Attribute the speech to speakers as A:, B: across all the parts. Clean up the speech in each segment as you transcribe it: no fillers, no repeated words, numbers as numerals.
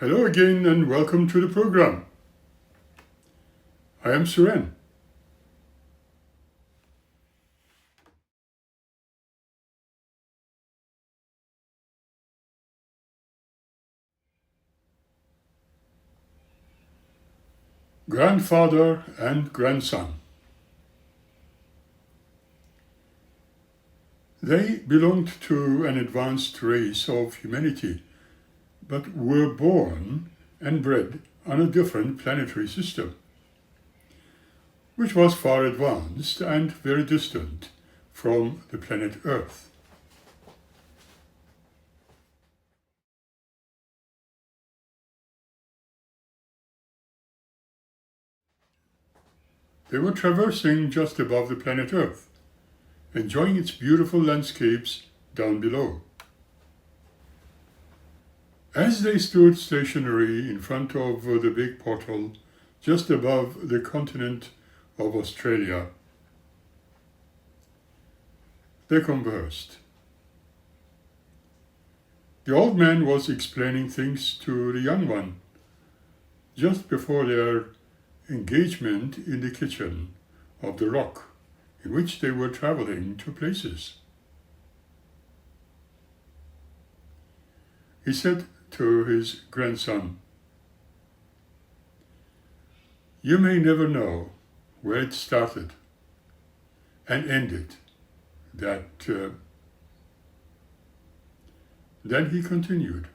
A: Hello again and welcome to the program. I am Suren. Grandfather and grandson. They belonged to an advanced race of humanity, but were born and bred on a different planetary system, which was far advanced and very distant from the planet Earth. They were traversing just above the planet Earth, enjoying its beautiful landscapes down below. As they stood stationary in front of the big portal just above the continent of Australia, they conversed. The old man was explaining things to the young one just before their engagement in the kitchen of the rock in which they were traveling to places. He said to his grandson, "You may never know where it started and ended." Then he continued,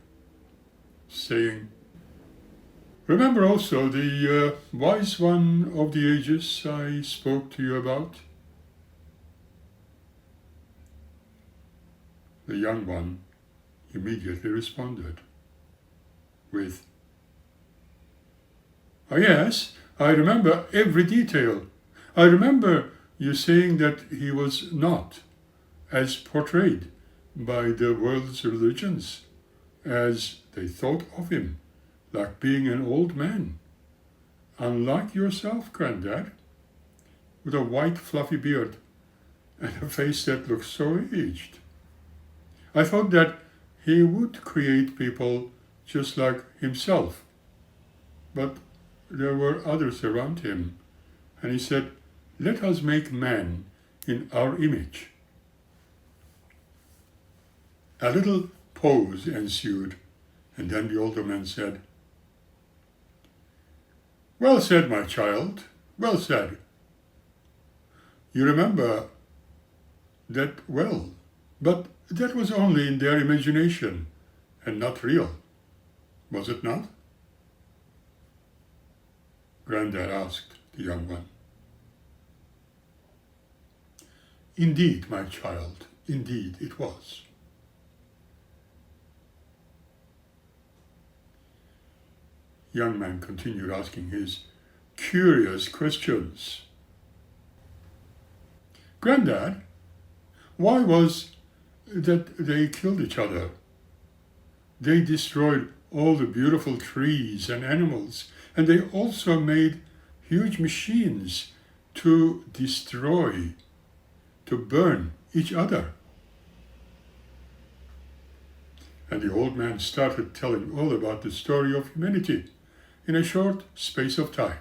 A: saying, "Remember also the wise one of the ages I spoke to you about?" The young one immediately responded with, "Oh yes, I remember every detail. I remember you saying that he was not, as portrayed by the world's religions, as they thought of him, like being an old man, unlike yourself, Granddad, with a white fluffy beard and a face that looked so aged. I thought that he would create people just like himself, but there were others around him, and he said, 'Let us make man in our image.'" A little pause ensued, and then the older man said, "Well said, my child, well said. You remember that well, but that was only in their imagination and not real, was it not?" Granddad asked the young one. "Indeed, my child, indeed it was." Young man continued asking his curious questions. "Granddad, why was that they killed each other? They destroyed all the beautiful trees and animals, and they also made huge machines to destroy, to burn each other." And the old man started telling all about the story of humanity in a short space of time.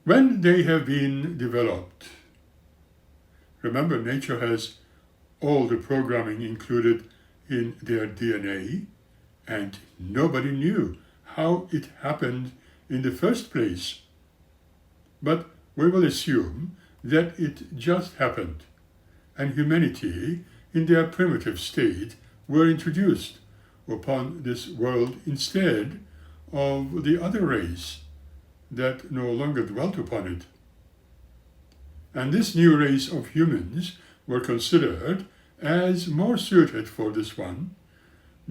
A: When they have been developed, remember, nature has all the programming included in their DNA, and nobody knew how it happened in the first place. But we will assume that it just happened, and humanity, in their primitive state, were introduced upon this world instead of the other race that no longer dwelt upon it. And this new race of humans were considered as more suited for this one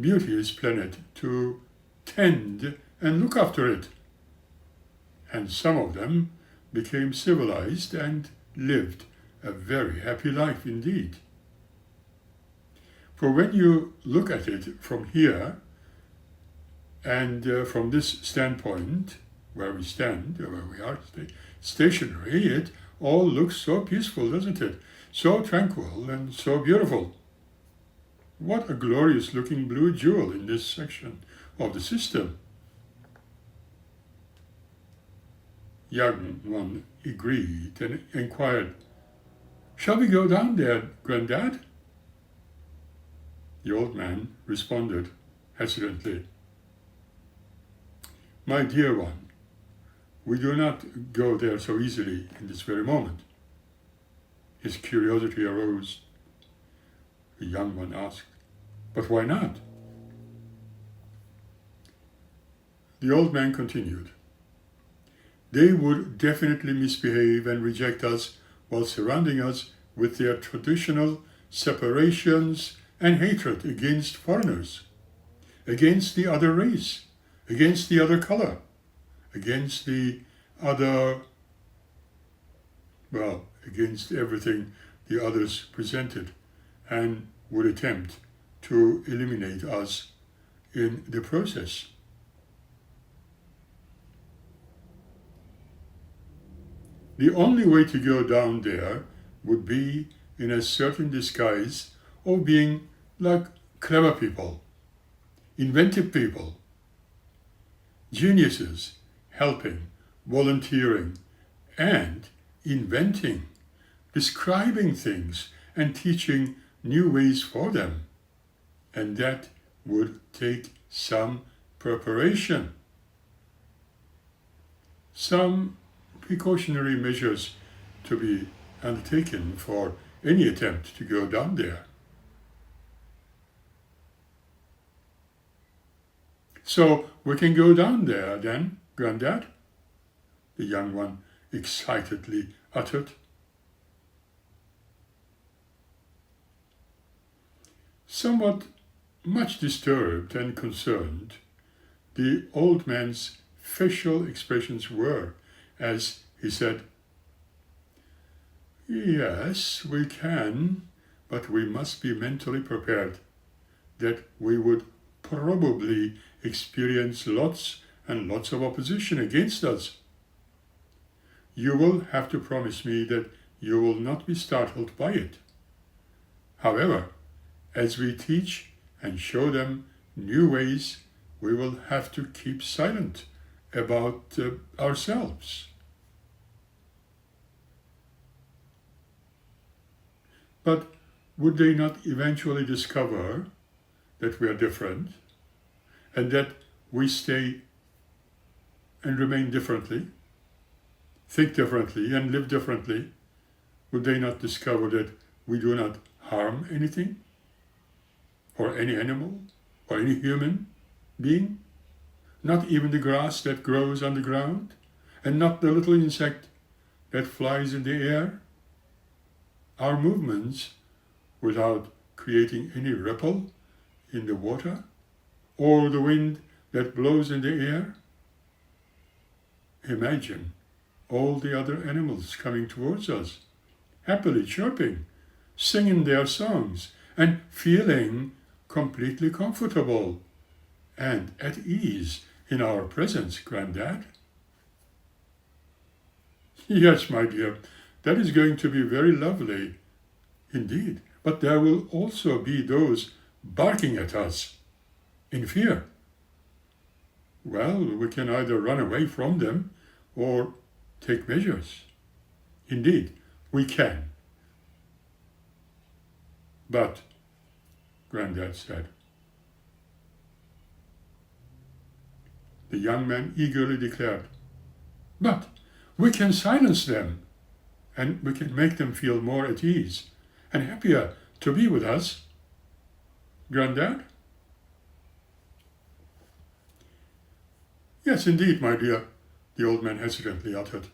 A: beauteous planet to tend and look after it. And some of them became civilized and lived a very happy life indeed. For when you look at it from here, and from this standpoint, where we stand, or where we are stationary, it all looks so peaceful, doesn't it? So tranquil and so beautiful. What a glorious looking blue jewel in this section of the system. Young one agreed and inquired, "Shall we go down there, Granddad?" The old man responded hesitantly, "My dear one, we do not go there so easily in this very moment." His curiosity arose. The young one asked, "But why not?" The old man continued, "They would definitely misbehave and reject us while surrounding us with their traditional separations and hatred against foreigners, against the other race, against the other color, against the other, against everything the others presented, and would attempt to eliminate us in the process. The only way to go down there would be in a certain disguise of being like clever people, inventive people, geniuses, helping, volunteering, and inventing, describing things and teaching new ways for them. And that would take some preparation, some precautionary measures to be undertaken for any attempt to go down there. "So we can go down there then, Granddad?" the young one excitedly uttered. Somewhat much disturbed and concerned, the old man's facial expressions were as he said, "Yes, we can, but we must be mentally prepared that we would probably experience lots and lots of opposition against us. You will have to promise me that you will not be startled by it. However, as we teach and show them new ways, we will have to keep silent about ourselves." But would they not eventually discover that we are different and that we stay and remain differently, think differently and live differently? Would they not discover that we do not harm anything, or any animal, or any human being? Not even the grass that grows on the ground, and not the little insect that flies in the air? Our movements, without creating any ripple in the water, or the wind that blows in the air? Imagine all the other animals coming towards us, happily chirping, singing their songs, and feeling completely comfortable and at ease in our presence, Granddad. Yes, my dear, that is going to be very lovely indeed, but there will also be those barking at us in fear. Well, we can either run away from them or take measures. Indeed, we can. But, Granddad said. The young man eagerly declared, "But we can silence them, and we can make them feel more at ease and happier to be with us. Granddad?" "Yes, indeed, my dear," the old man hesitantly uttered.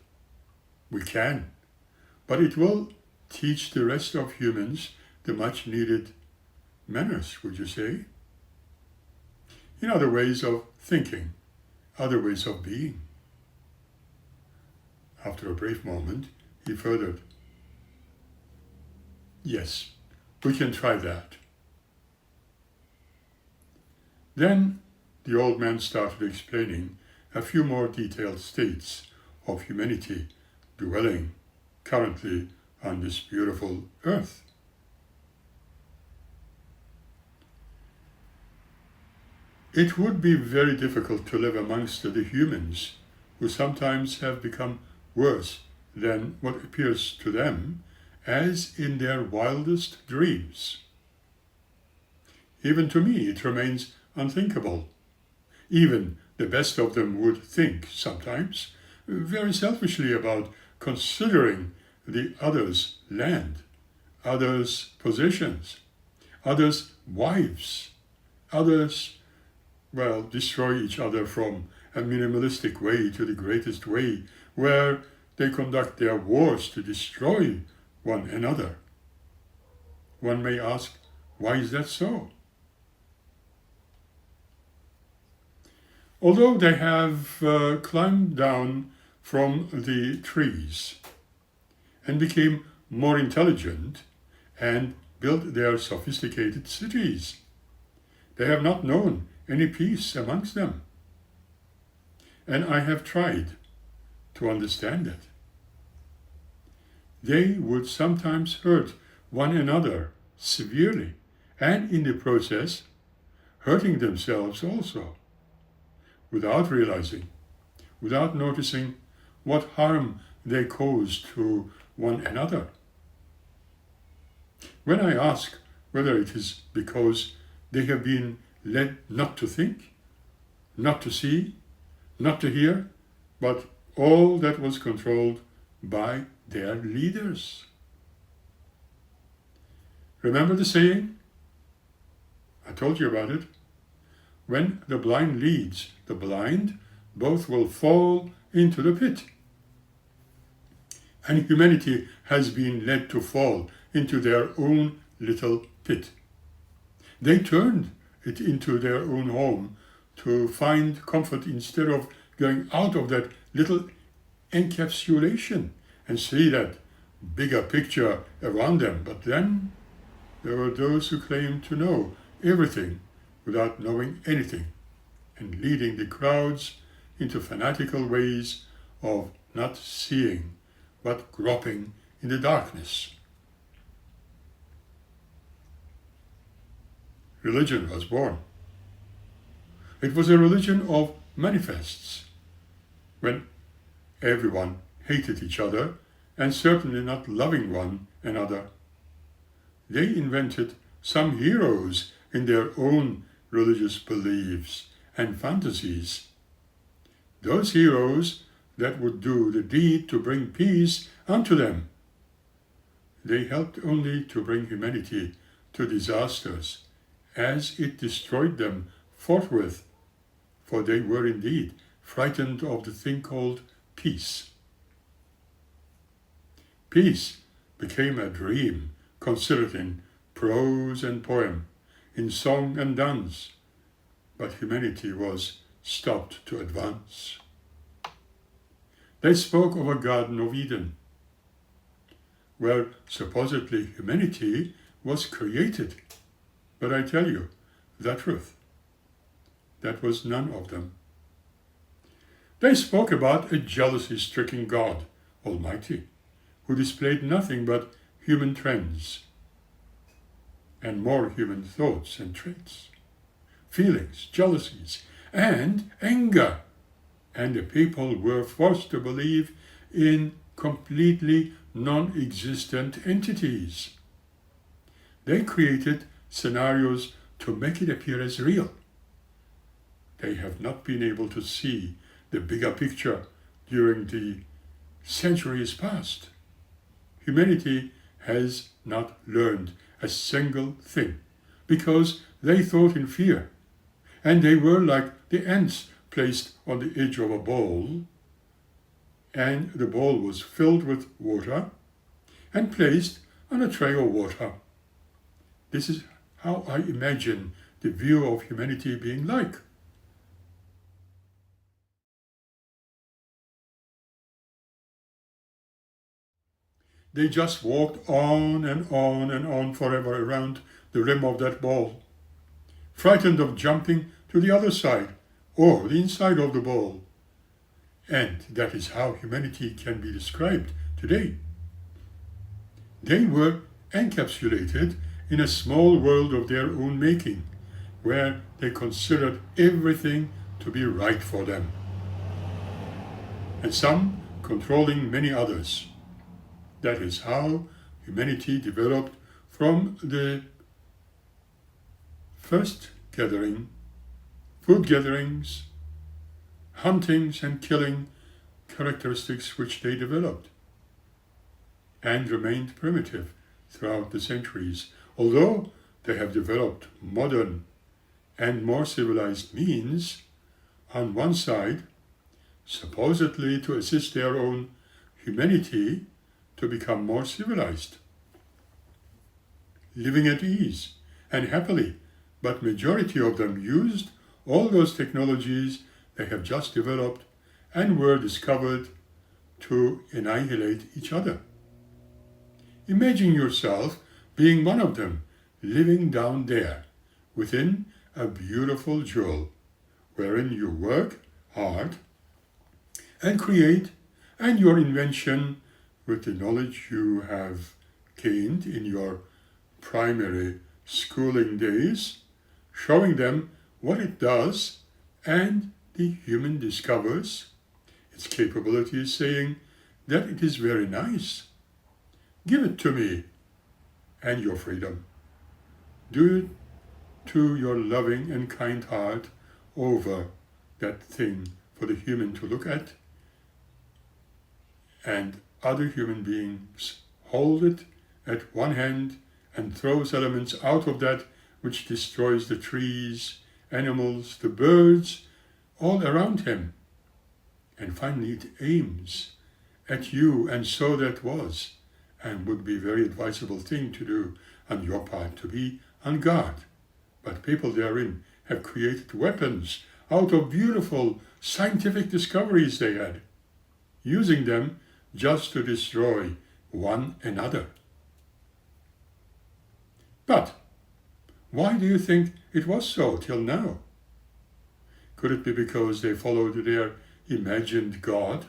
A: "We can, but it will teach the rest of humans the much-needed manners, would you say? In other ways of thinking, other ways of being." After a brief moment, he furthered, "Yes, we can try that." Then the old man started explaining a few more detailed states of humanity dwelling currently on this beautiful earth. It would be very difficult to live amongst the humans who sometimes have become worse than what appears to them as in their wildest dreams. Even to me, it remains unthinkable. Even the best of them would think sometimes very selfishly about considering the other's land, others' possessions, others' wives, others, well, destroy each other from a minimalistic way to the greatest way, where they conduct their wars to destroy one another. One may ask, why is that so? Although they have climbed down from the trees and became more intelligent and built their sophisticated cities, they have not known any peace amongst them. And I have tried to understand it. They would sometimes hurt one another severely, and in the process, hurting themselves also, without realizing, without noticing what harm they cause to one another. When I ask whether it is because they have been led not to think, not to see, not to hear, but all that was controlled by their leaders. Remember the saying? I told you about it. When the blind leads the blind, both will fall into the pit. And humanity has been led to fall into their own little pit. They turned it into their own home to find comfort instead of going out of that little encapsulation and see that bigger picture around them. But then there were those who claimed to know everything without knowing anything, and leading the crowds into fanatical ways of not seeing, but groping in the darkness. Religion was born. It was a religion of manifests, when everyone hated each other and certainly not loving one another. They invented some heroes in their own religious beliefs and fantasies. Those heroes that would do the deed to bring peace unto them. They helped only to bring humanity to disasters, as it destroyed them forthwith, for they were indeed frightened of the thing called peace. Peace became a dream considered in prose and poem, in song and dance, but humanity was stopped to advance. They spoke of a Garden of Eden, where supposedly humanity was created. But I tell you the truth, that was none of them. They spoke about a jealousy-stricken God Almighty, who displayed nothing but human trends and more human thoughts and traits, feelings, jealousies, and anger. And the people were forced to believe in completely non-existent entities. They created scenarios to make it appear as real. They have not been able to see the bigger picture during the centuries past. Humanity has not learned a single thing because they thought in fear, and they were like the ants placed on the edge of a bowl, and the bowl was filled with water and placed on a tray of water. This is how I imagine the view of humanity being like. They just walked on and on and on forever around the rim of that ball, frightened of jumping to the other side or the inside of the ball. And that is how humanity can be described today. They were encapsulated in a small world of their own making, where they considered everything to be right for them, and some controlling many others. That is how humanity developed from the first gathering, food gatherings, huntings and killing characteristics which they developed and remained primitive throughout the centuries. Although they have developed modern and more civilized means, on one side, supposedly to assist their own humanity to become more civilized, living at ease and happily, but majority of them used all those technologies they have just developed and were discovered to annihilate each other. Imagine yourself being one of them, living down there, within a beautiful jewel, wherein you work hard and create, and your invention with the knowledge you have gained in your primary schooling days, showing them what it does, and the human discovers its capabilities, saying that it is very nice. Give it to me and your freedom. Do it to your loving and kind heart over that thing for the human to look at, and other human beings hold it at one hand and throws elements out of that which destroys the trees, animals, the birds, all around him. And finally it aims at you, and so that was and would be a very advisable thing to do on your part, to be on guard. But people therein have created weapons out of beautiful scientific discoveries they had, using them just to destroy one another. But why do you think it was so till now? Could it be because they followed their imagined God,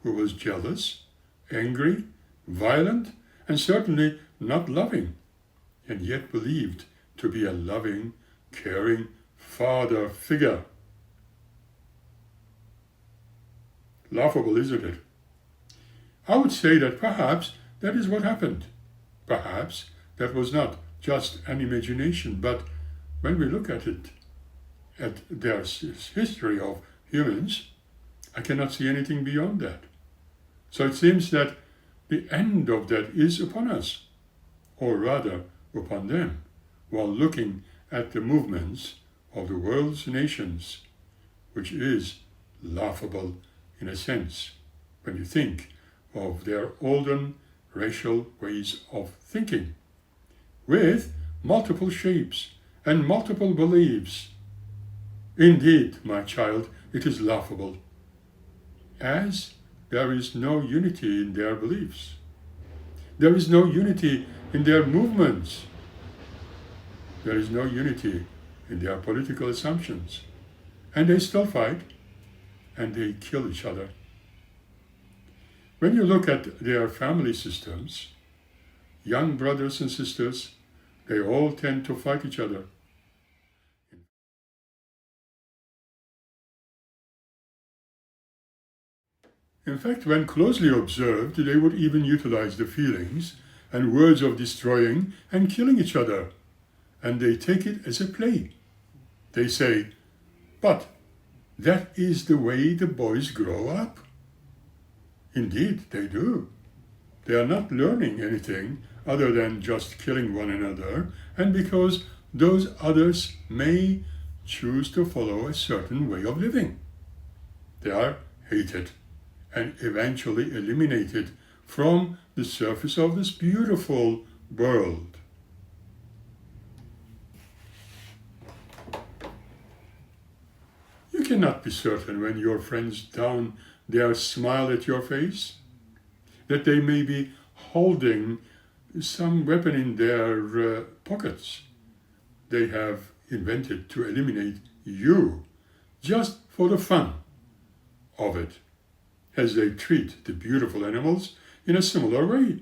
A: who was jealous, angry, violent, and certainly not loving, and yet believed to be a loving, caring father figure? Laughable, isn't it? I would say that perhaps that is what happened. Perhaps that was not just an imagination, but when we look at it, at their history of humans, I cannot see anything beyond that. So it seems that the end of that is upon us, or rather upon them, while looking at the movements of the world's nations, which is laughable in a sense, when you think of their olden racial ways of thinking, with multiple shapes and multiple beliefs. Indeed, my child, it is laughable, as there is no unity in their beliefs. There is no unity in their movements. There is no unity in their political assumptions. And they still fight, and they kill each other. When you look at their family systems, young brothers and sisters, they all tend to fight each other. In fact, when closely observed, they would even utilize the feelings and words of destroying and killing each other, and they take it as a play. They say, but that is the way the boys grow up. Indeed, they do. They are not learning anything other than just killing one another, and because those others may choose to follow a certain way of living. They are hated and eventually eliminated from the surface of this beautiful world. You cannot be certain when your friends down there smile at your face, that they may be holding some weapon in their pockets they have invented to eliminate you, just for the fun of it, as they treat the beautiful animals in a similar way.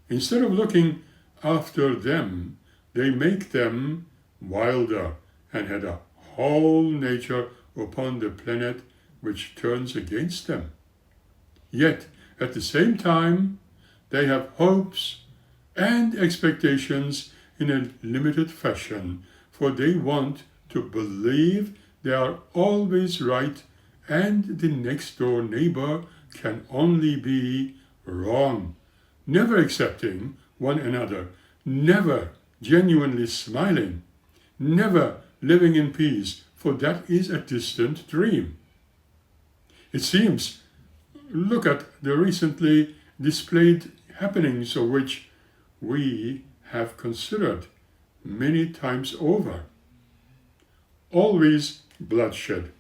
A: Instead of looking after them, they make them wilder and had a whole nature upon the planet which turns against them. Yet, at the same time, they have hopes and expectations in a limited fashion, for they want to believe they are always right and the next door neighbor can only be wrong, never accepting one another, never genuinely smiling, never living in peace, for that is a distant dream. It seems, look at the recently displayed happenings of which we have considered many times over. Always bloodshed,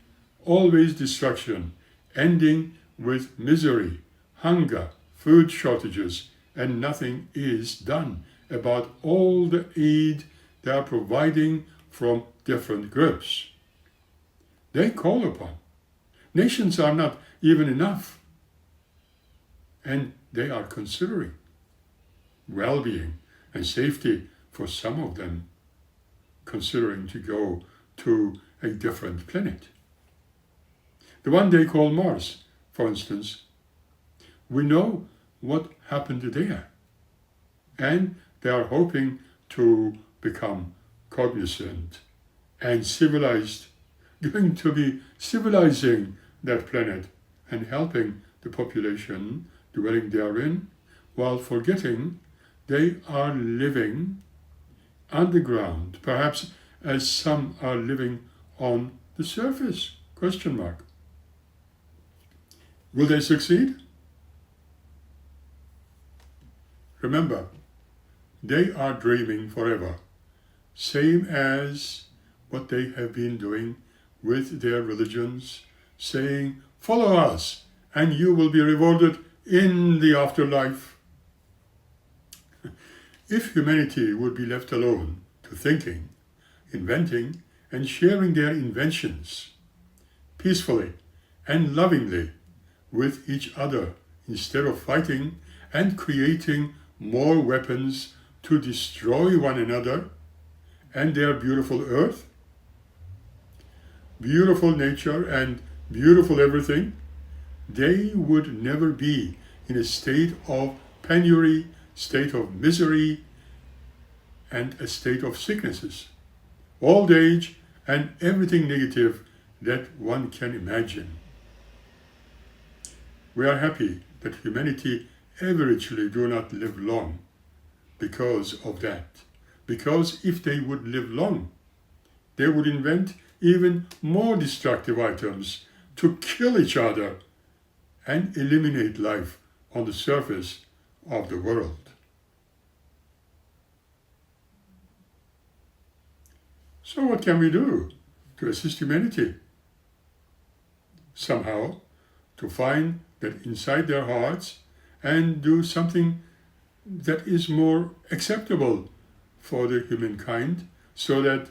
A: always destruction, ending with misery, hunger, food shortages, and nothing is done about all the aid they are providing from different groups. They call upon. Nations are not even enough, and they are considering well-being and safety for some of them, considering to go to a different planet. The one they call Mars, for instance, we know what happened there, and they are hoping to become cognizant and civilized, going to be civilizing that planet and helping the population dwelling therein, while forgetting they are living underground, perhaps as some are living on the surface? Question mark. Will they succeed? Remember, they are dreaming forever, same as what they have been doing with their religions, saying, follow us and you will be rewarded in the afterlife. If humanity would be left alone to thinking, inventing, and sharing their inventions peacefully and lovingly with each other, instead of fighting and creating more weapons to destroy one another and their beautiful earth, beautiful nature, and beautiful everything, they would never be in a state of penury, state of misery, and a state of sicknesses, old age, and everything negative that one can imagine. We are happy that humanity averagely do not live long because of that. Because if they would live long, they would invent even more destructive items to kill each other and eliminate life on the surface of the world. So what can we do to assist humanity? Somehow, to find that inside their hearts and do something that is more acceptable for the humankind, so that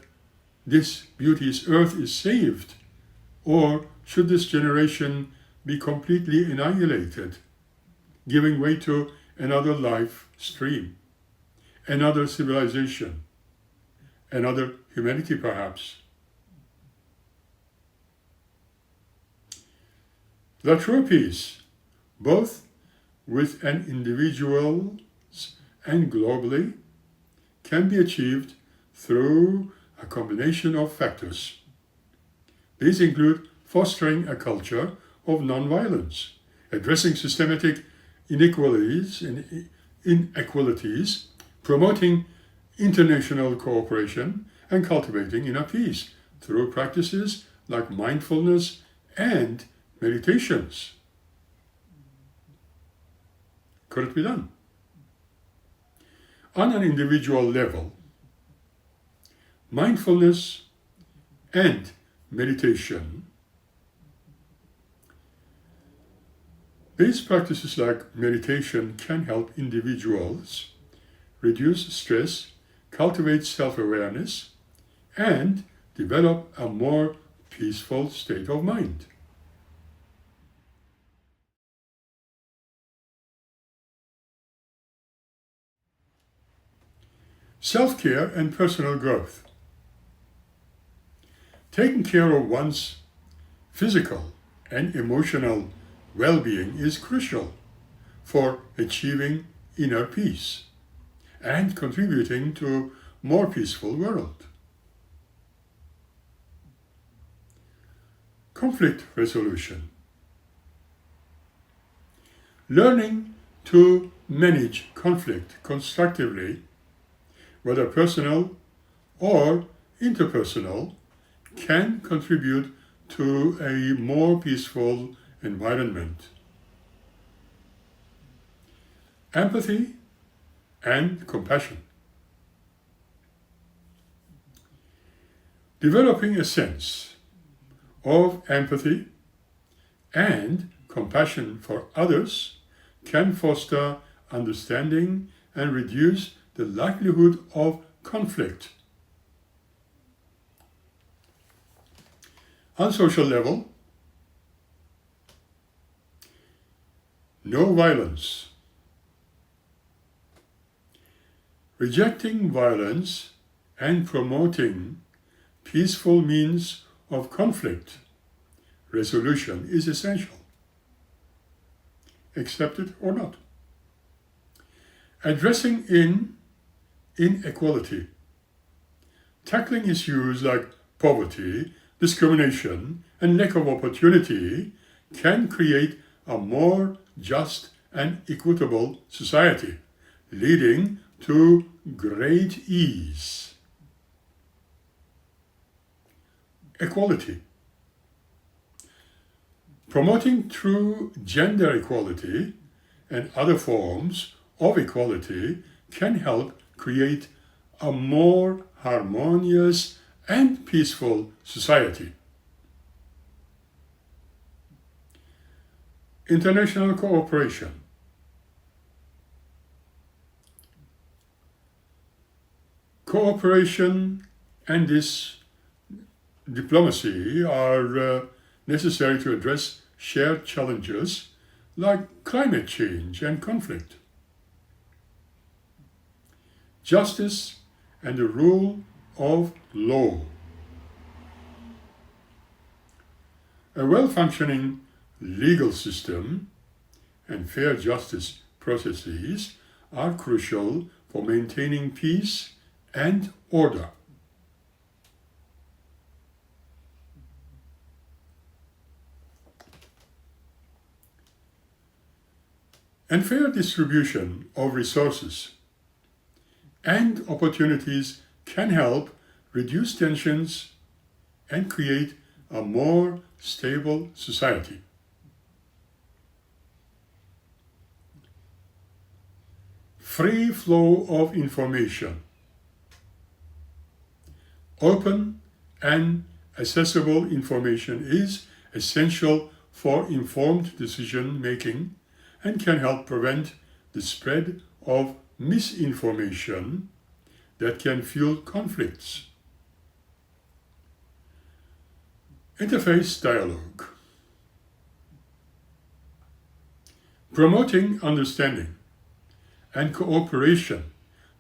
A: this beauteous earth is saved? Or should this generation be completely annihilated, giving way to another life stream, another civilization, another humanity perhaps? The true peace, both with an individual and globally, can be achieved through a combination of factors. These include fostering a culture of nonviolence, addressing systematic inequalities, promoting international cooperation, and cultivating inner peace through practices like mindfulness and meditations. Could it be done? On an individual level, mindfulness and meditation, these practices like meditation can help individuals reduce stress, cultivate self-awareness, and develop a more peaceful state of mind. self-care and personal growth. Taking care of one's physical and emotional well-being is crucial for achieving inner peace and contributing to a more peaceful world. Conflict resolution. Learning to manage conflict constructively, whether personal or interpersonal, can contribute to a more peaceful environment. Empathy and compassion. Developing a sense of empathy and compassion for others can foster understanding and reduce the likelihood of conflict. On social level, no violence. Rejecting violence and promoting peaceful means of conflict resolution is essential, accept it or not. Addressing inequality. Tackling issues like poverty, discrimination, and lack of opportunity can create a more just and equitable society, leading to great ease. Equality. Promoting true gender equality and other forms of equality can help create a more harmonious and peaceful society. International cooperation. Cooperation and diplomacy are necessary to address shared challenges like climate change and conflict. Justice and the rule of law. A well-functioning legal system and fair justice processes are crucial for maintaining peace and order. And fair distribution of resources and opportunities can help reduce tensions and create a more stable society. Free flow of information. Open and accessible information is essential for informed decision-making and can help prevent the spread of misinformation that can fuel conflicts. Interfaith dialogue. Promoting understanding and cooperation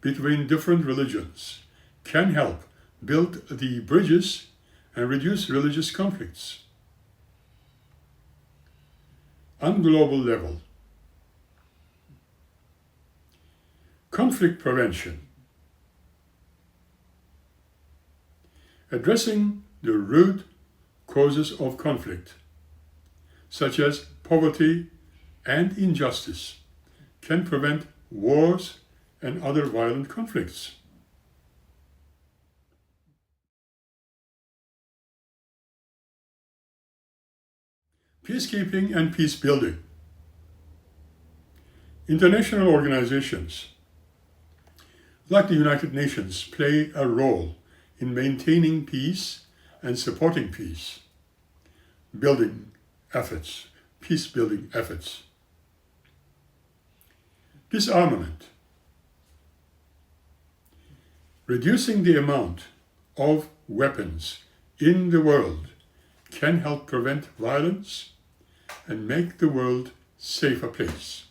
A: between different religions can help build the bridges and reduce religious conflicts. On global level, conflict prevention. Addressing the root causes of conflict, such as poverty and injustice, can prevent wars and other violent conflicts. Peacekeeping and peace building. International organizations like the United Nations play a role in maintaining peace and supporting peace building efforts, peace building efforts. Disarmament. Reducing the amount of weapons in the world can help prevent violence and make the world a safer place.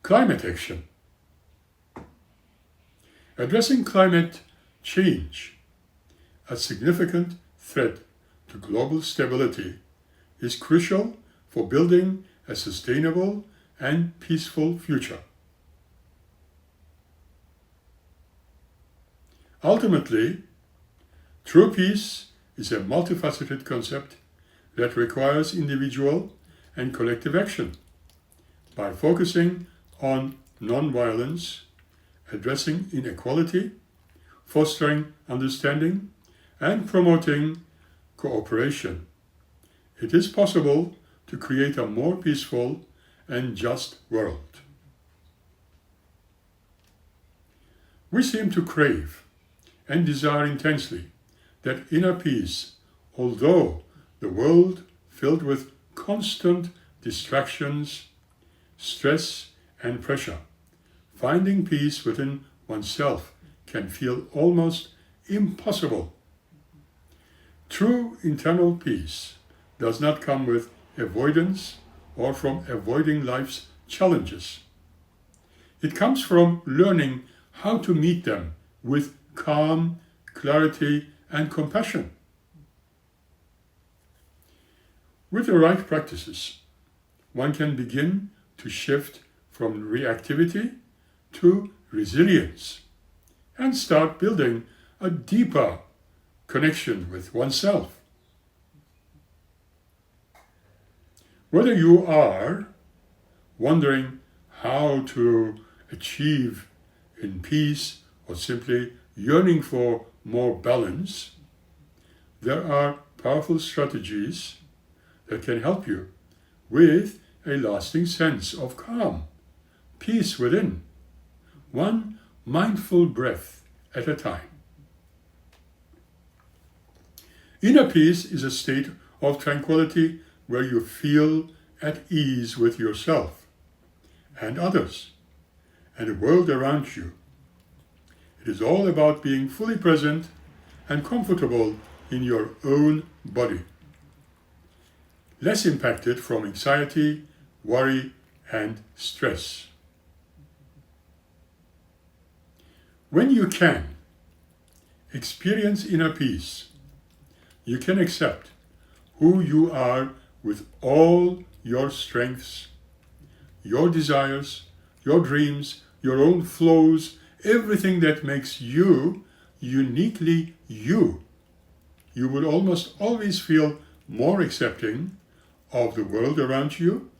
A: Climate action. Addressing climate change, a significant threat to global stability, is crucial for building a sustainable and peaceful future. Ultimately, true peace is a multifaceted concept that requires individual and collective action. By focusing on non-violence, addressing inequality, fostering understanding, and promoting cooperation, it is possible to create a more peaceful and just world. We seem to crave and desire intensely that inner peace, although the world filled with constant distractions, stress, and pressure, finding peace within oneself can feel almost impossible. True internal peace does not come with avoidance or from avoiding life's challenges. It comes from learning how to meet them with calm, clarity, and compassion. With the right practices, one can begin to shift from reactivity to resilience and start building a deeper connection with oneself. Whether you are wondering how to achieve in peace or simply yearning for more balance, there are powerful strategies that can help you with a lasting sense of calm, peace within, one mindful breath at a time. Inner peace is a state of tranquility where you feel at ease with yourself and others and the world around you. It is all about being fully present and comfortable in your own body, less impacted from anxiety, worry, and stress. When you can experience inner peace, you can accept who you are with all your strengths, your desires, your dreams, your own flaws, everything that makes you uniquely you. You will almost always feel more accepting of the world around you,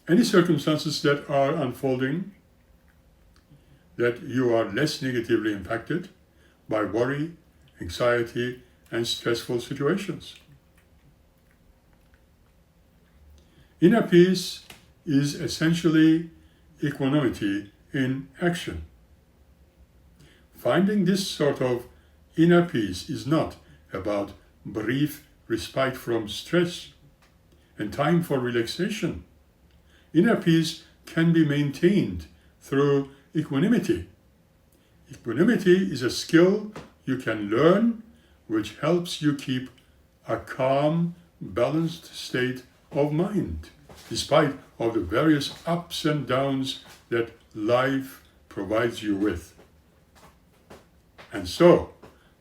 A: any circumstances that are unfolding, that you are less negatively impacted by worry, anxiety, and stressful situations. Inner peace is essentially equanimity in action. Finding this sort of inner peace is not about brief respite from stress and time for relaxation. Inner peace can be maintained through equanimity. Equanimity is a skill you can learn which helps you keep a calm, balanced state of mind, despite of the various ups and downs that life provides you with. And so,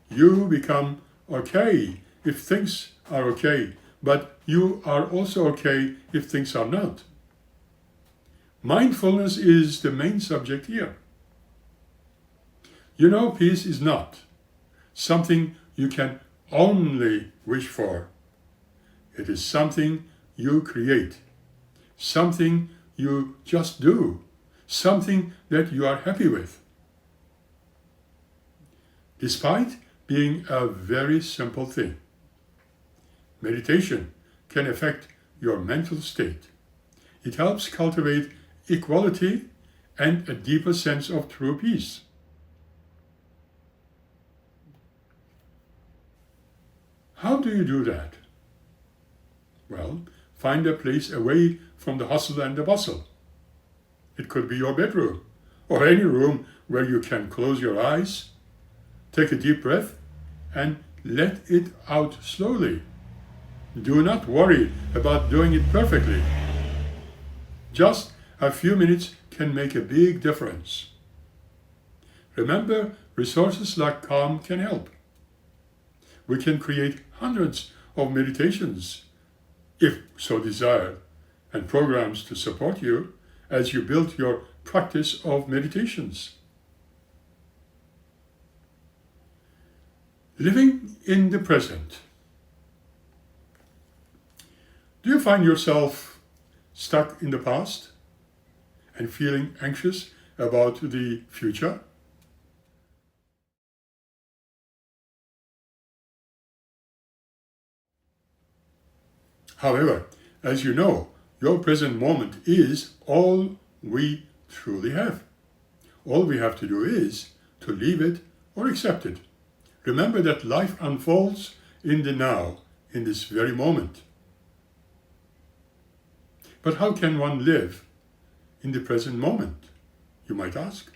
A: you become okay if things are okay, but you are also okay if things are not. Mindfulness is the main subject here. You know, peace is not something you can only wish for. It is something you create, something you just do, something that you are happy with. Despite being a very simple thing, meditation can affect your mental state. It helps cultivate equality and a deeper sense of true peace. How do you do that? Well, find a place away from the hustle and the bustle. It could be your bedroom, or any room where you can close your eyes, take a deep breath, and let it out slowly. Do not worry about doing it perfectly. Just a few minutes can make a big difference. Remember, resources like Calm can help. We can create hundreds of meditations, if so desired, and programs to support you as you build your practice of meditations. Living in the present. Do you find yourself stuck in the past and feeling anxious about the future? However, as you know, your present moment is all we truly have. All we have to do is to leave it or accept it. Remember that life unfolds in the now, in this very moment. But how can one live in the present moment, you might ask?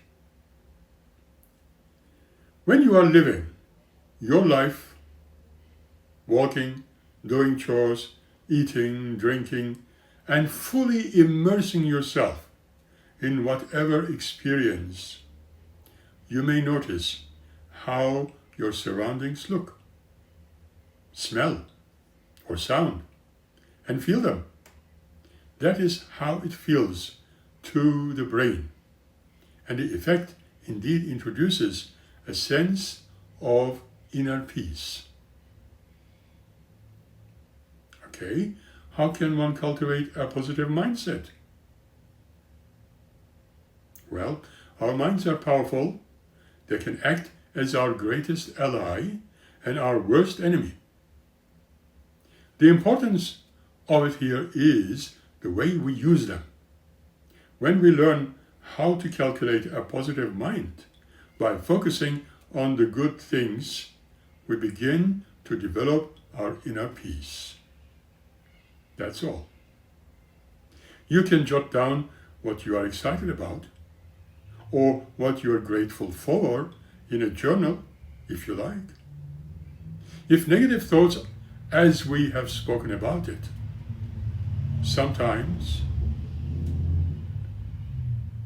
A: When you are living your life, walking, doing chores, eating, drinking, and fully immersing yourself in whatever experience, you may notice how your surroundings look, smell, or sound, and feel them. That is how it feels to the brain. And the effect indeed introduces a sense of inner peace. Okay, how can one cultivate a positive mindset? Well, our minds are powerful. They can act as our greatest ally and our worst enemy. The importance of it here is the way we use them. When we learn how to cultivate a positive mind by focusing on the good things, we begin to develop our inner peace. That's all. You can jot down what you are excited about or what you are grateful for in a journal, if you like. If negative thoughts, as we have spoken about it, sometimes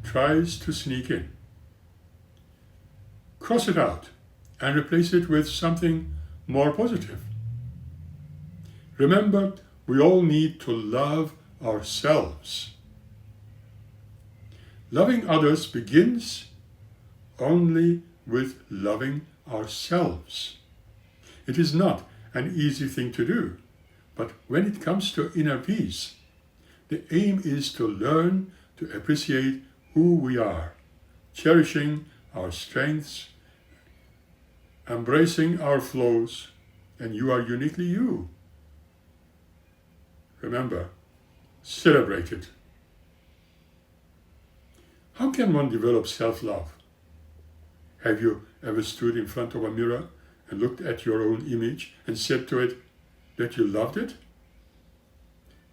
A: tries to sneak in, cross it out and replace it with something more positive. Remember, we all need to love ourselves. Loving others begins only with loving ourselves. It is not an easy thing to do, but when it comes to inner peace, the aim is to learn to appreciate who we are, cherishing our strengths, embracing our flaws, and you are uniquely you. Remember, celebrate it. How can one develop self-love? Have you ever stood in front of a mirror and looked at your own image and said to it that you loved it?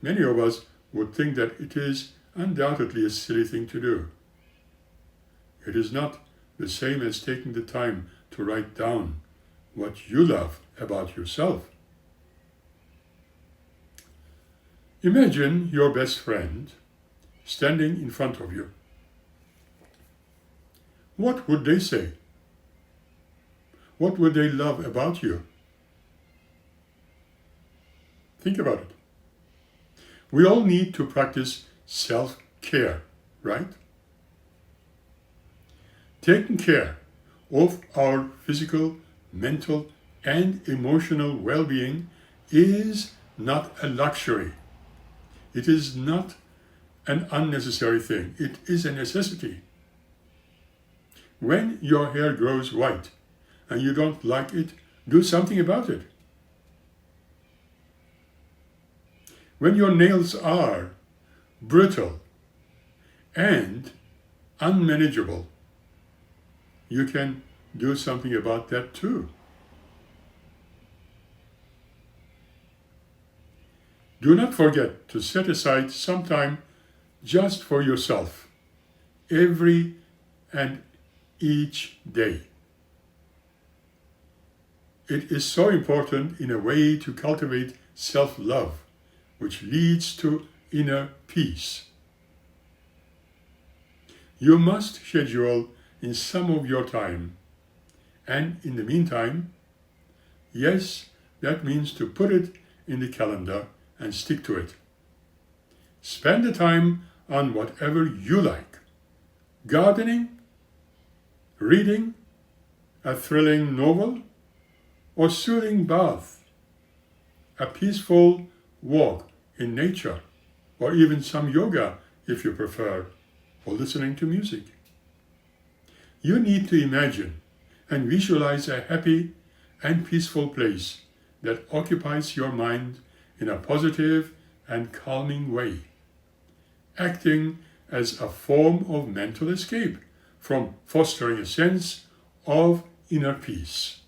A: Many of us would think that it is undoubtedly a silly thing to do. It is not the same as taking the time to write down what you love about yourself. Imagine your best friend standing in front of you. What would they say? What would they love about you? Think about it. We all need to practice self-care, right? Taking care of our physical, mental, and emotional well-being is not a luxury. It is not an unnecessary thing. It is a necessity. When your hair grows white and you don't like it, do something about it. When your nails are brittle and unmanageable, you can do something about that too. Do not forget to set aside some time just for yourself, every and each day. It is so important in a way to cultivate self-love, which leads to inner peace. You must schedule in some of your time. And in the meantime, yes, that means to put it in the calendar and stick to it. Spend the time on whatever you like. Gardening, reading, a thrilling novel, or soothing bath, a peaceful walk in nature, or even some yoga if you prefer, or listening to music. You need to imagine and visualize a happy and peaceful place that occupies your mind in a positive and calming way, acting as a form of mental escape from fostering a sense of inner peace.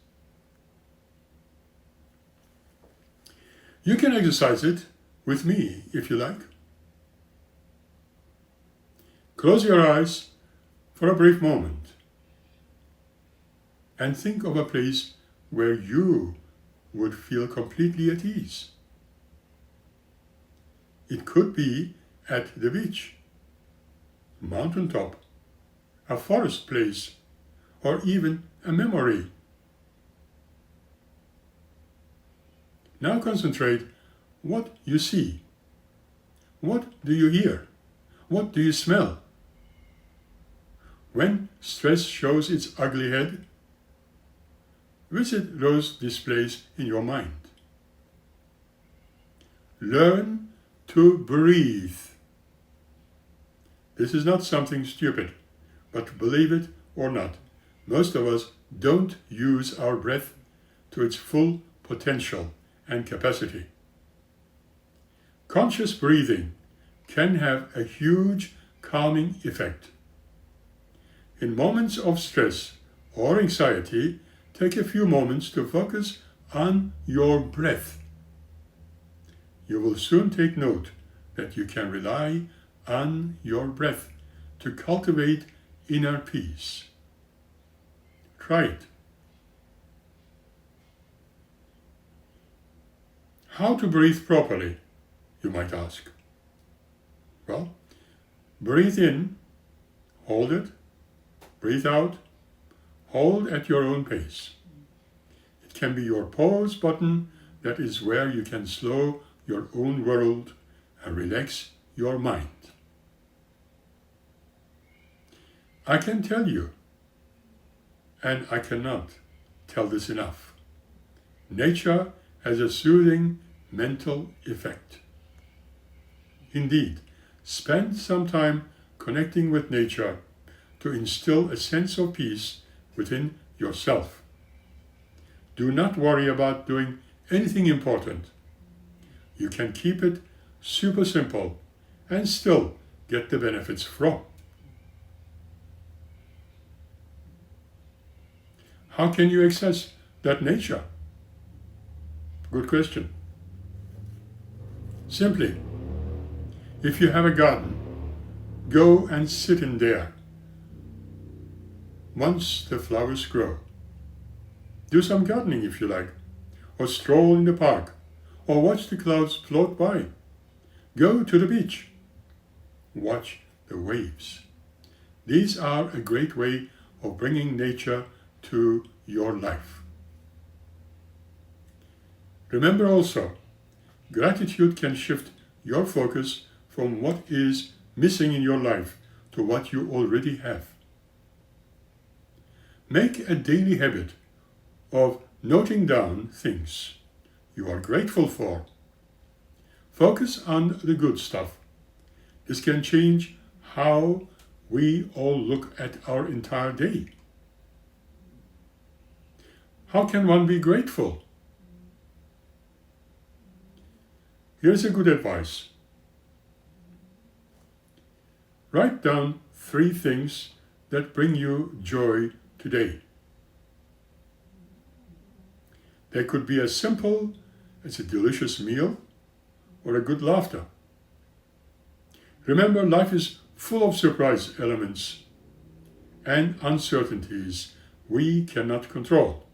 A: You can exercise it with me if you like. Close your eyes for a brief moment and think of a place where you would feel completely at ease. It could be at the beach, mountaintop, a forest place, or even a memory. Now concentrate what you see. What do you hear? What do you smell? When stress shows its ugly head, visit those displays in your mind. Learn to breathe. This is not something stupid, but believe it or not, most of us don't use our breath to its full potential and capacity. Conscious breathing can have a huge calming effect. In moments of stress or anxiety, take a few moments to focus on your breath. You will soon take note that you can rely on your breath to cultivate inner peace. Try it. How to breathe properly, you might ask. Well, breathe in, hold it, breathe out, hold at your own pace. It can be your pause button, that is where you can slow your own world and relax your mind. I can tell you, and I cannot tell this enough, nature has a soothing mental effect. Indeed, spend some time connecting with nature to instill a sense of peace within yourself. Do not worry about doing anything important. You can keep it super simple and still get the benefits from. How can you access that nature? Good question. Simply, if you have a garden, go and sit in there once the flowers grow. Do some gardening if you like, or stroll in the park, or watch the clouds float by. Go to the beach. Watch the waves. These are a great way of bringing nature to your life. Remember also, gratitude can shift your focus from what is missing in your life to what you already have. Make a daily habit of noting down things you are grateful for. Focus on the good stuff. This can change how we all look at our entire day. How can one be grateful? Here's a good advice. Write down 3 things that bring you joy today. They could be as simple as a delicious meal or a good laughter. Remember, life is full of surprise elements and uncertainties we cannot control.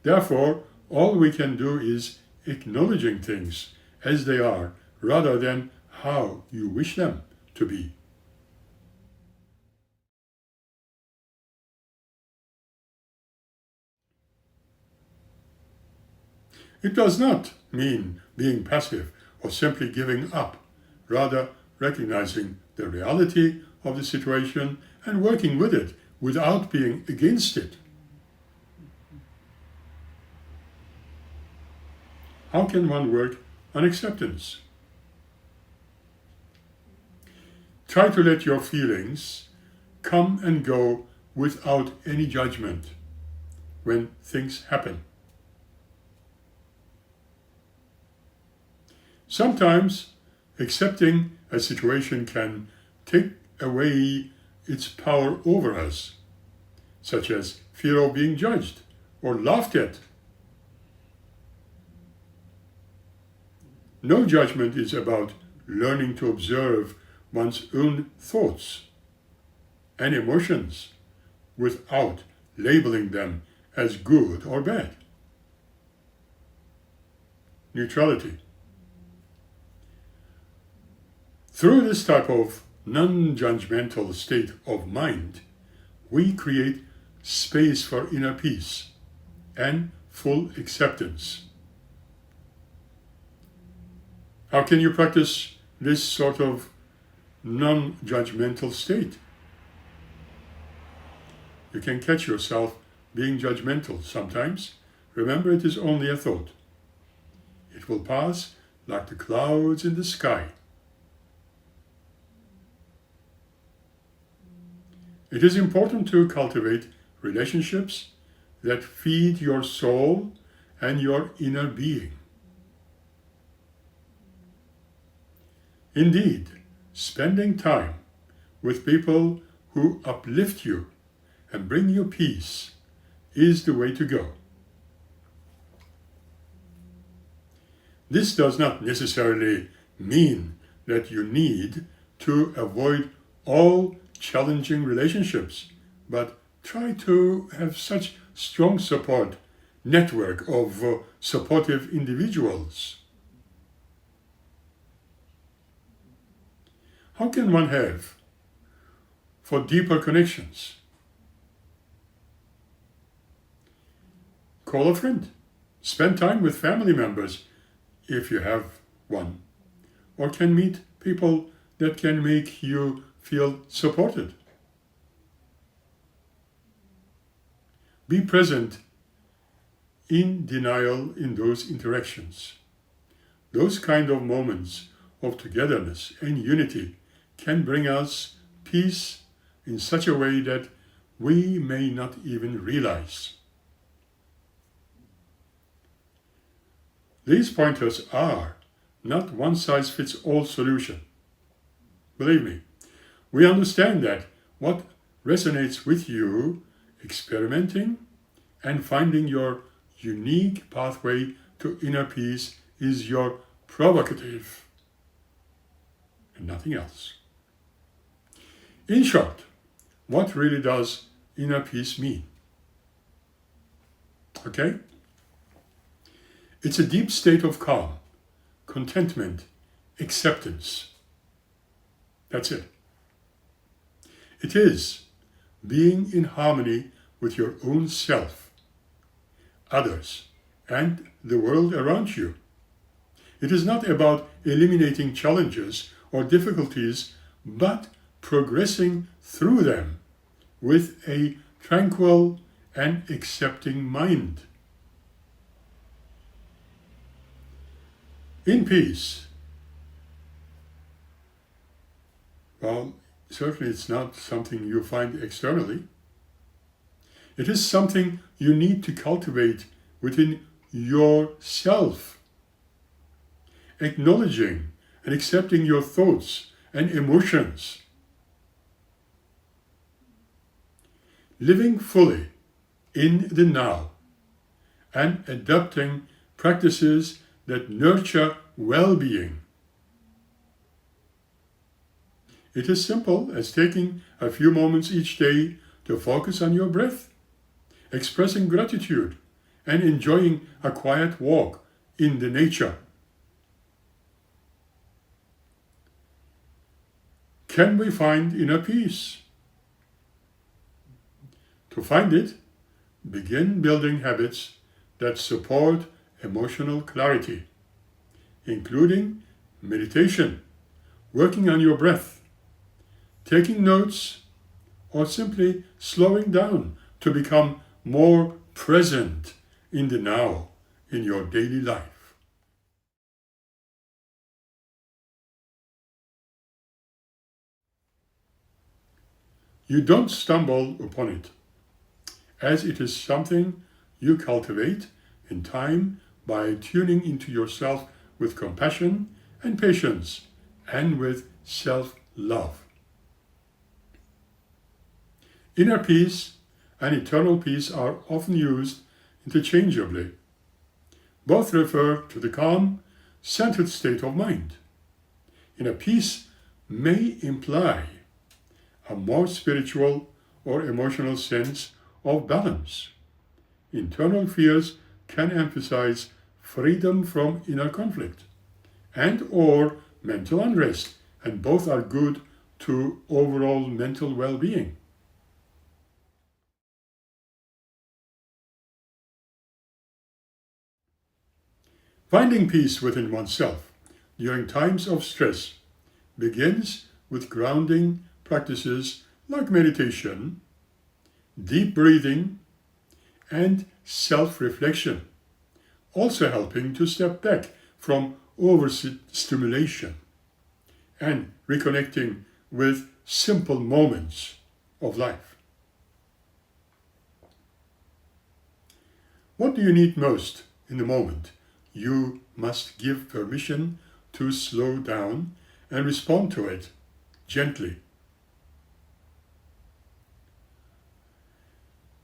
A: Therefore, all we can do is acknowledging things as they are rather than how you wish them to be. It does not mean being passive or simply giving up, rather recognizing the reality of the situation and working with it without being against it. How can one work on acceptance? Try to let your feelings come and go without any judgment when things happen. Sometimes accepting a situation can take away its power over us, such as fear of being judged or laughed at. No judgment is about learning to observe one's own thoughts and emotions without labeling them as good or bad. Neutrality. Through this type of non-judgmental state of mind, we create space for inner peace and full acceptance. How can you practice this sort of non-judgmental state? You can catch yourself being judgmental sometimes. Remember, it is only a thought. It will pass like the clouds in the sky. It is important to cultivate relationships that feed your soul and your inner being. Indeed, spending time with people who uplift you and bring you peace is the way to go. This does not necessarily mean that you need to avoid all challenging relationships, but try to have such strong support network of supportive individuals. How can one have for deeper connections? Call a friend. Spend time with family members if you have one, or can meet people that can make you feel supported. Be present in denial in those interactions. Those kind of moments of togetherness and unity can bring us peace in such a way that we may not even realize. These pointers are not one-size-fits-all solution. Believe me, we understand that what resonates with you, experimenting and finding your unique pathway to inner peace is your prerogative and nothing else. In short, what really does inner peace mean? Okay? It's a deep state of calm, contentment, acceptance. That's it. It is being in harmony with your own self, others, and the world around you. It is not about eliminating challenges or difficulties, but progressing through them with a tranquil and accepting mind. In peace, well, certainly it's not something you find externally. It is something you need to cultivate within yourself. Acknowledging and accepting your thoughts and emotions. Living fully in the now and adopting practices that nurture well-being. It is simple as taking a few moments each day to focus on your breath, expressing gratitude, and enjoying a quiet walk in the nature. Can we find inner peace? To find it, begin building habits that support emotional clarity, including meditation, working on your breath, taking notes, or simply slowing down to become more present in the now in your daily life. You don't stumble upon it, as it is something you cultivate in time by tuning into yourself with compassion and patience and with self-love. Inner peace and eternal peace are often used interchangeably. Both refer to the calm, centered state of mind. Inner peace may imply a more spiritual or emotional sense of balance. Internal fears can emphasize freedom from inner conflict and or mental unrest, and both are good to overall mental well-being. Finding peace within oneself during times of stress begins with grounding practices like meditation, deep breathing, and self-reflection, also helping to step back from overstimulation and reconnecting with simple moments of life. What do you need most in the moment? You must give permission to slow down and respond to it gently.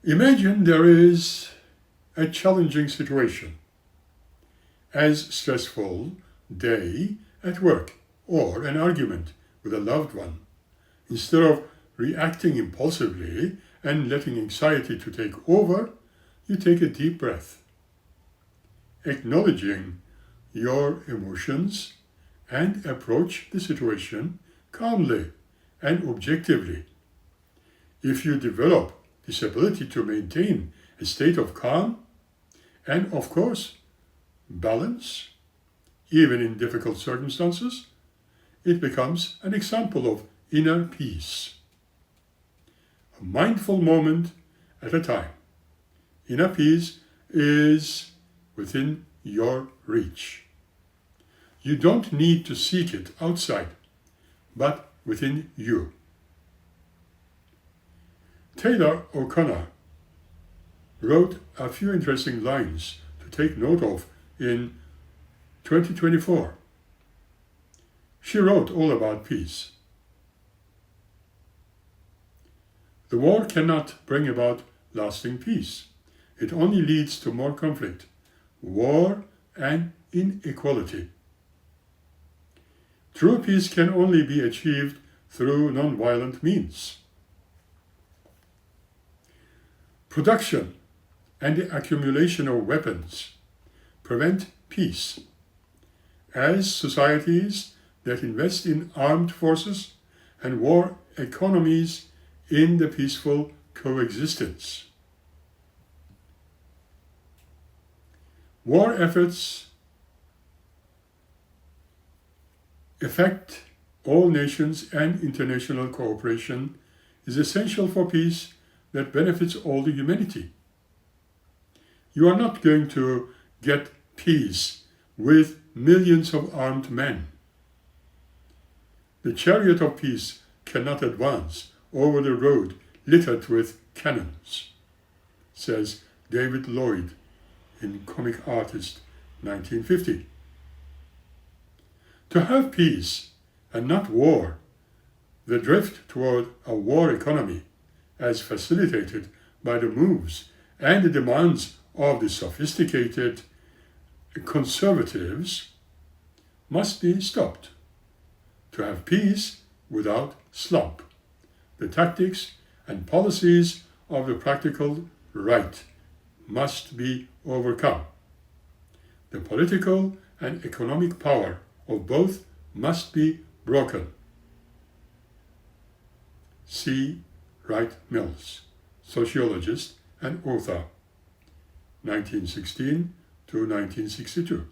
A: Imagine there is a challenging situation, as stressful day at work or an argument with a loved one. Instead of reacting impulsively and letting anxiety to take over, you take a deep breath, acknowledging your emotions, and approach the situation calmly and objectively. If you develop this ability to maintain a state of calm and, of course, balance, even in difficult circumstances, it becomes an example of inner peace. A mindful moment at a time. Inner peace is within your reach. You don't need to seek it outside, but within you. Taylor O'Connor wrote a few interesting lines to take note of in 2024. She wrote all about peace. The war cannot bring about lasting peace. It only leads to more conflict, war, and inequality. True peace can only be achieved through nonviolent means. Production and the accumulation of weapons prevent peace, as societies that invest in armed forces and war economies in the peaceful coexistence. War efforts affect all nations, and international cooperation is essential for peace that benefits all the humanity. You are not going to get peace with millions of armed men. The chariot of peace cannot advance over the road littered with cannons, says David Lloyd in Comic Artist 1950. To have peace and not war, the drift toward a war economy, as facilitated by the moves and the demands of the sophisticated conservatives, must be stopped. To have peace without slump, the tactics and policies of the practical right must be overcome. The political and economic power of both must be broken. C. Wright Mills, sociologist and author, 1916 to to 1962.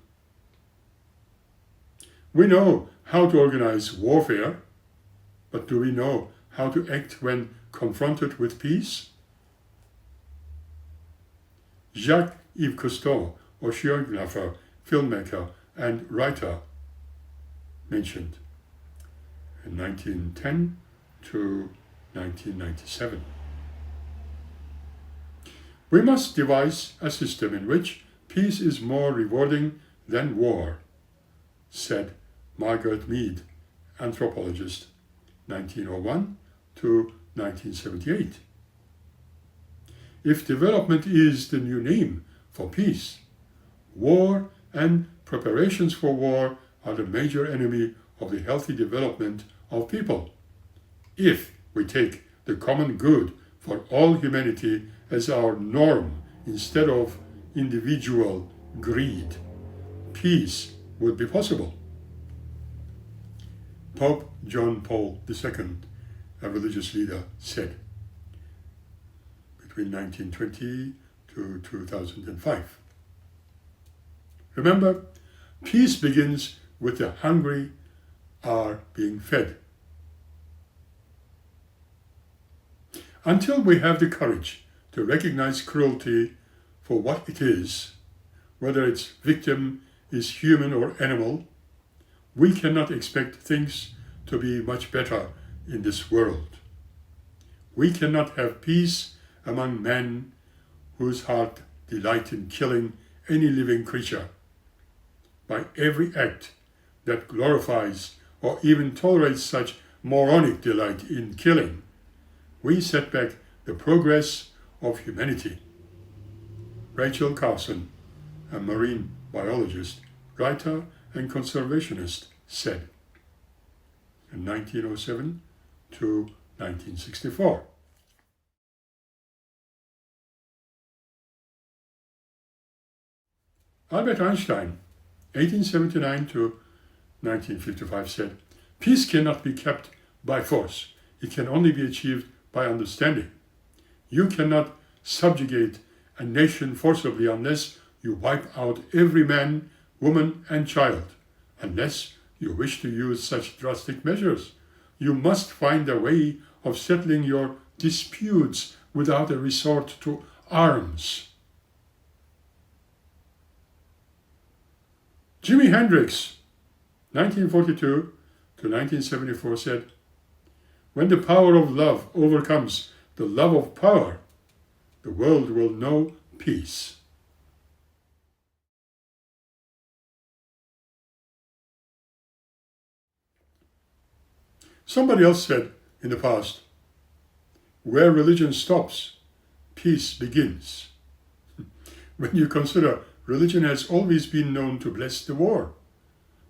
A: We know how to organize warfare, but do we know how to act when confronted with peace? Jacques-Yves Cousteau, oceanographer, filmmaker, and writer, mentioned in 1910 to 1997. We must devise a system in which peace is more rewarding than war, said Margaret Mead, anthropologist, 1901 to 1978. If development is the new name for peace, war and preparations for war are the major enemy of the healthy development of people. If we take the common good for all humanity as our norm instead of individual greed, peace would be possible. Pope John Paul II, a religious leader, said between 1920 to 2005. Remember, peace begins with the hungry are being fed. Until we have the courage to recognize cruelty for what it is, whether its victim is human or animal, we cannot expect things to be much better in this world. We cannot have peace among men whose heart delight in killing any living creature. By every act that glorifies or even tolerates such moronic delight in killing, we set back the progress of humanity. Rachel Carson, a marine biologist, writer, and conservationist, said in 1907 to 1964. Albert Einstein, 1879 to 1955, said, "Peace cannot be kept by force. It can only be achieved by understanding. You cannot subjugate a nation forcibly unless you wipe out every man, woman, and child. Unless you wish to use such drastic measures, you must find a way of settling your disputes without a resort to arms." Jimi Hendrix, 1942 to 1974, said, "When the power of love overcomes the love of power, the world will know peace." Somebody else said in the past, "Where religion stops, peace begins." When you consider religion has always been known to bless the war,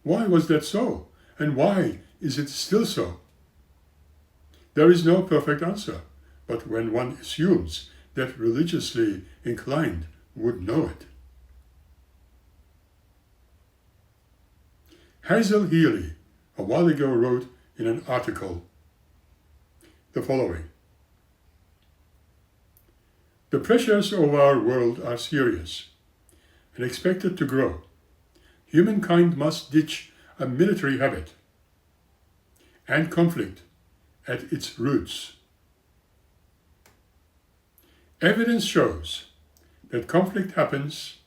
A: why was that so? And why is it still so? There is no perfect answer, but when one assumes that religiously inclined would know it. Hazel Healy a while ago wrote in an article the following: "The pressures of our world are serious and expected to grow. Humankind must ditch a military habit and conflict at its roots. Evidence shows that conflict happens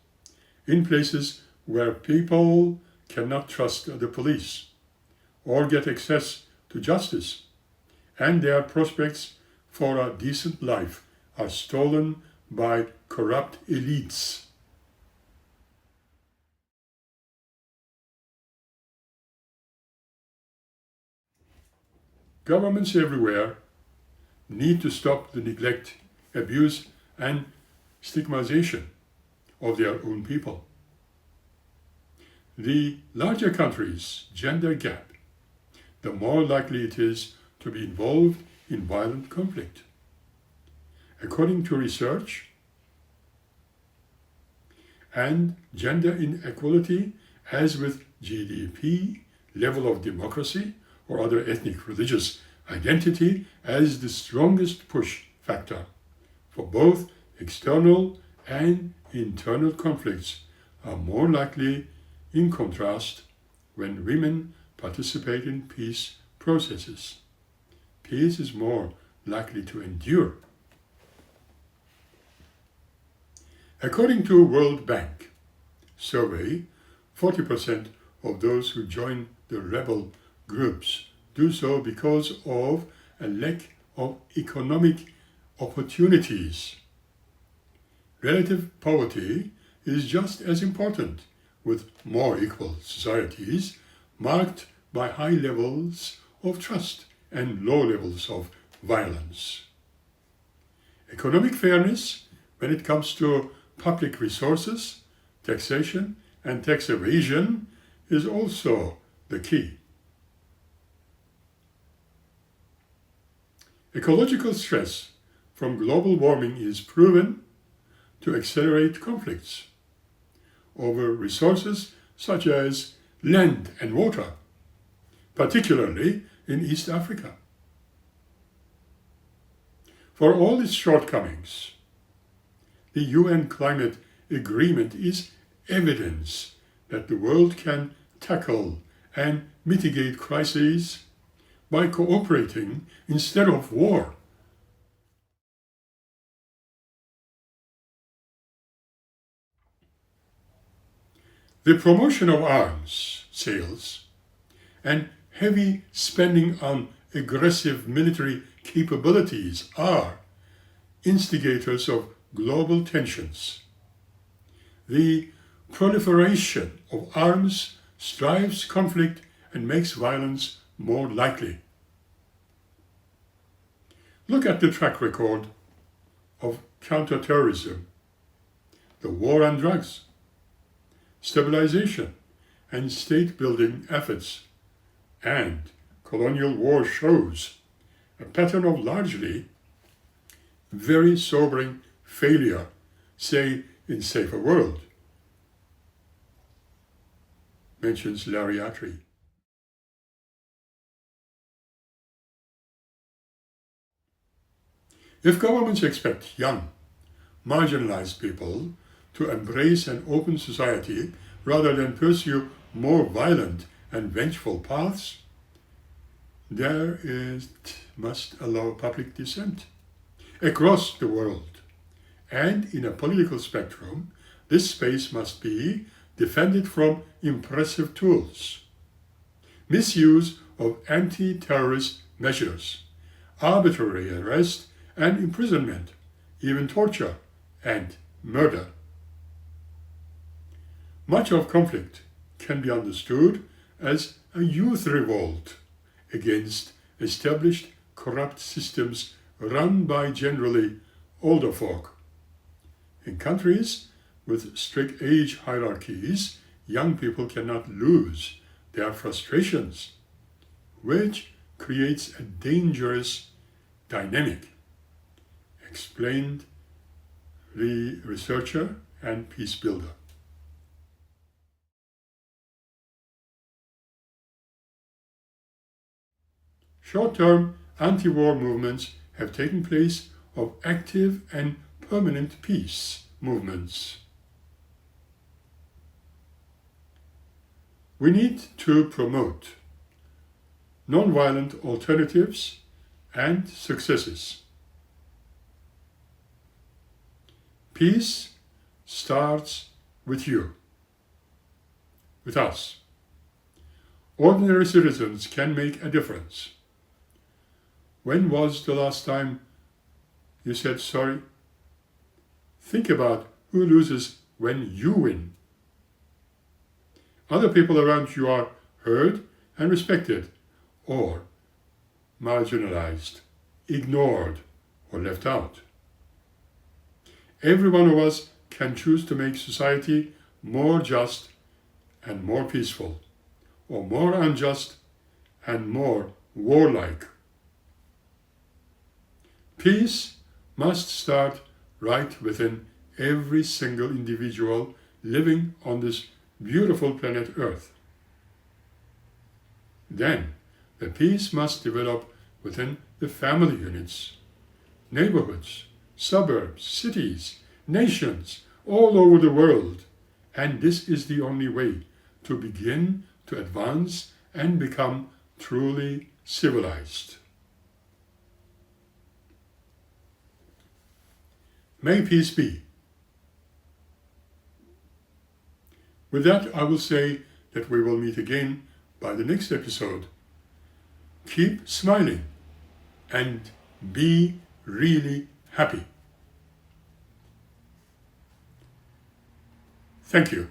A: in places where people cannot trust the police or get access to justice, and their prospects for a decent life are stolen by corrupt elites. Governments everywhere need to stop the neglect, abuse, and stigmatization of their own people. The larger countries' gender gap, the more likely it is to be involved in violent conflict. According to research, and gender inequality, as with GDP, level of democracy, or other ethnic religious identity, as the strongest push factor for both external and internal conflicts are more likely, in contrast, when women participate in peace processes. Peace is more likely to endure. According to World Bank survey, 40% of those who join the rebel groups do so because of a lack of economic opportunities. Relative poverty is just as important, with more equal societies marked by high levels of trust and low levels of violence. Economic fairness, when it comes to public resources, taxation, and tax evasion, is also the key. Ecological stress from global warming is proven to accelerate conflicts over resources such as land and water, particularly in East Africa. For all its shortcomings, the UN Climate Agreement is evidence that the world can tackle and mitigate crises by cooperating instead of war. The promotion of arms sales and heavy spending on aggressive military capabilities are instigators of global tensions. The proliferation of arms drives conflict and makes violence more likely. Look at the track record of counterterrorism, the war on drugs, stabilization and state-building efforts, and colonial war shows a pattern of largely very sobering failure, say in Safer World, mentions Larry Attree. If governments expect young, marginalized people to embrace an open society rather than pursue more violent and vengeful paths, must allow public dissent across the world. And in a political spectrum, this space must be defended from impressive tools. Misuse of anti-terrorist measures, arbitrary arrest and imprisonment, even torture and murder. Much of conflict can be understood as a youth revolt against established corrupt systems run by generally older folk. In countries with strict age hierarchies, young people cannot lose their frustrations, which creates a dangerous dynamic, explained the researcher and peace builder. Short-term anti-war movements have taken place of active and permanent peace movements. We need to promote nonviolent alternatives and successes. Peace starts with you, with us. Ordinary citizens can make a difference. When was the last time you said sorry? Think about who loses when you win. Other people around you are heard and respected, or marginalized, ignored, or left out. Every one of us can choose to make society more just and more peaceful, or more unjust and more warlike. Peace must start right within every single individual living on this beautiful planet Earth. Then, the peace must develop within the family units, neighborhoods, suburbs, cities, nations, all over the world, And this is the only way to begin to advance and become truly civilized. May peace be. With that, I will say that we will meet again by the next episode. Keep smiling and be really happy. Thank you.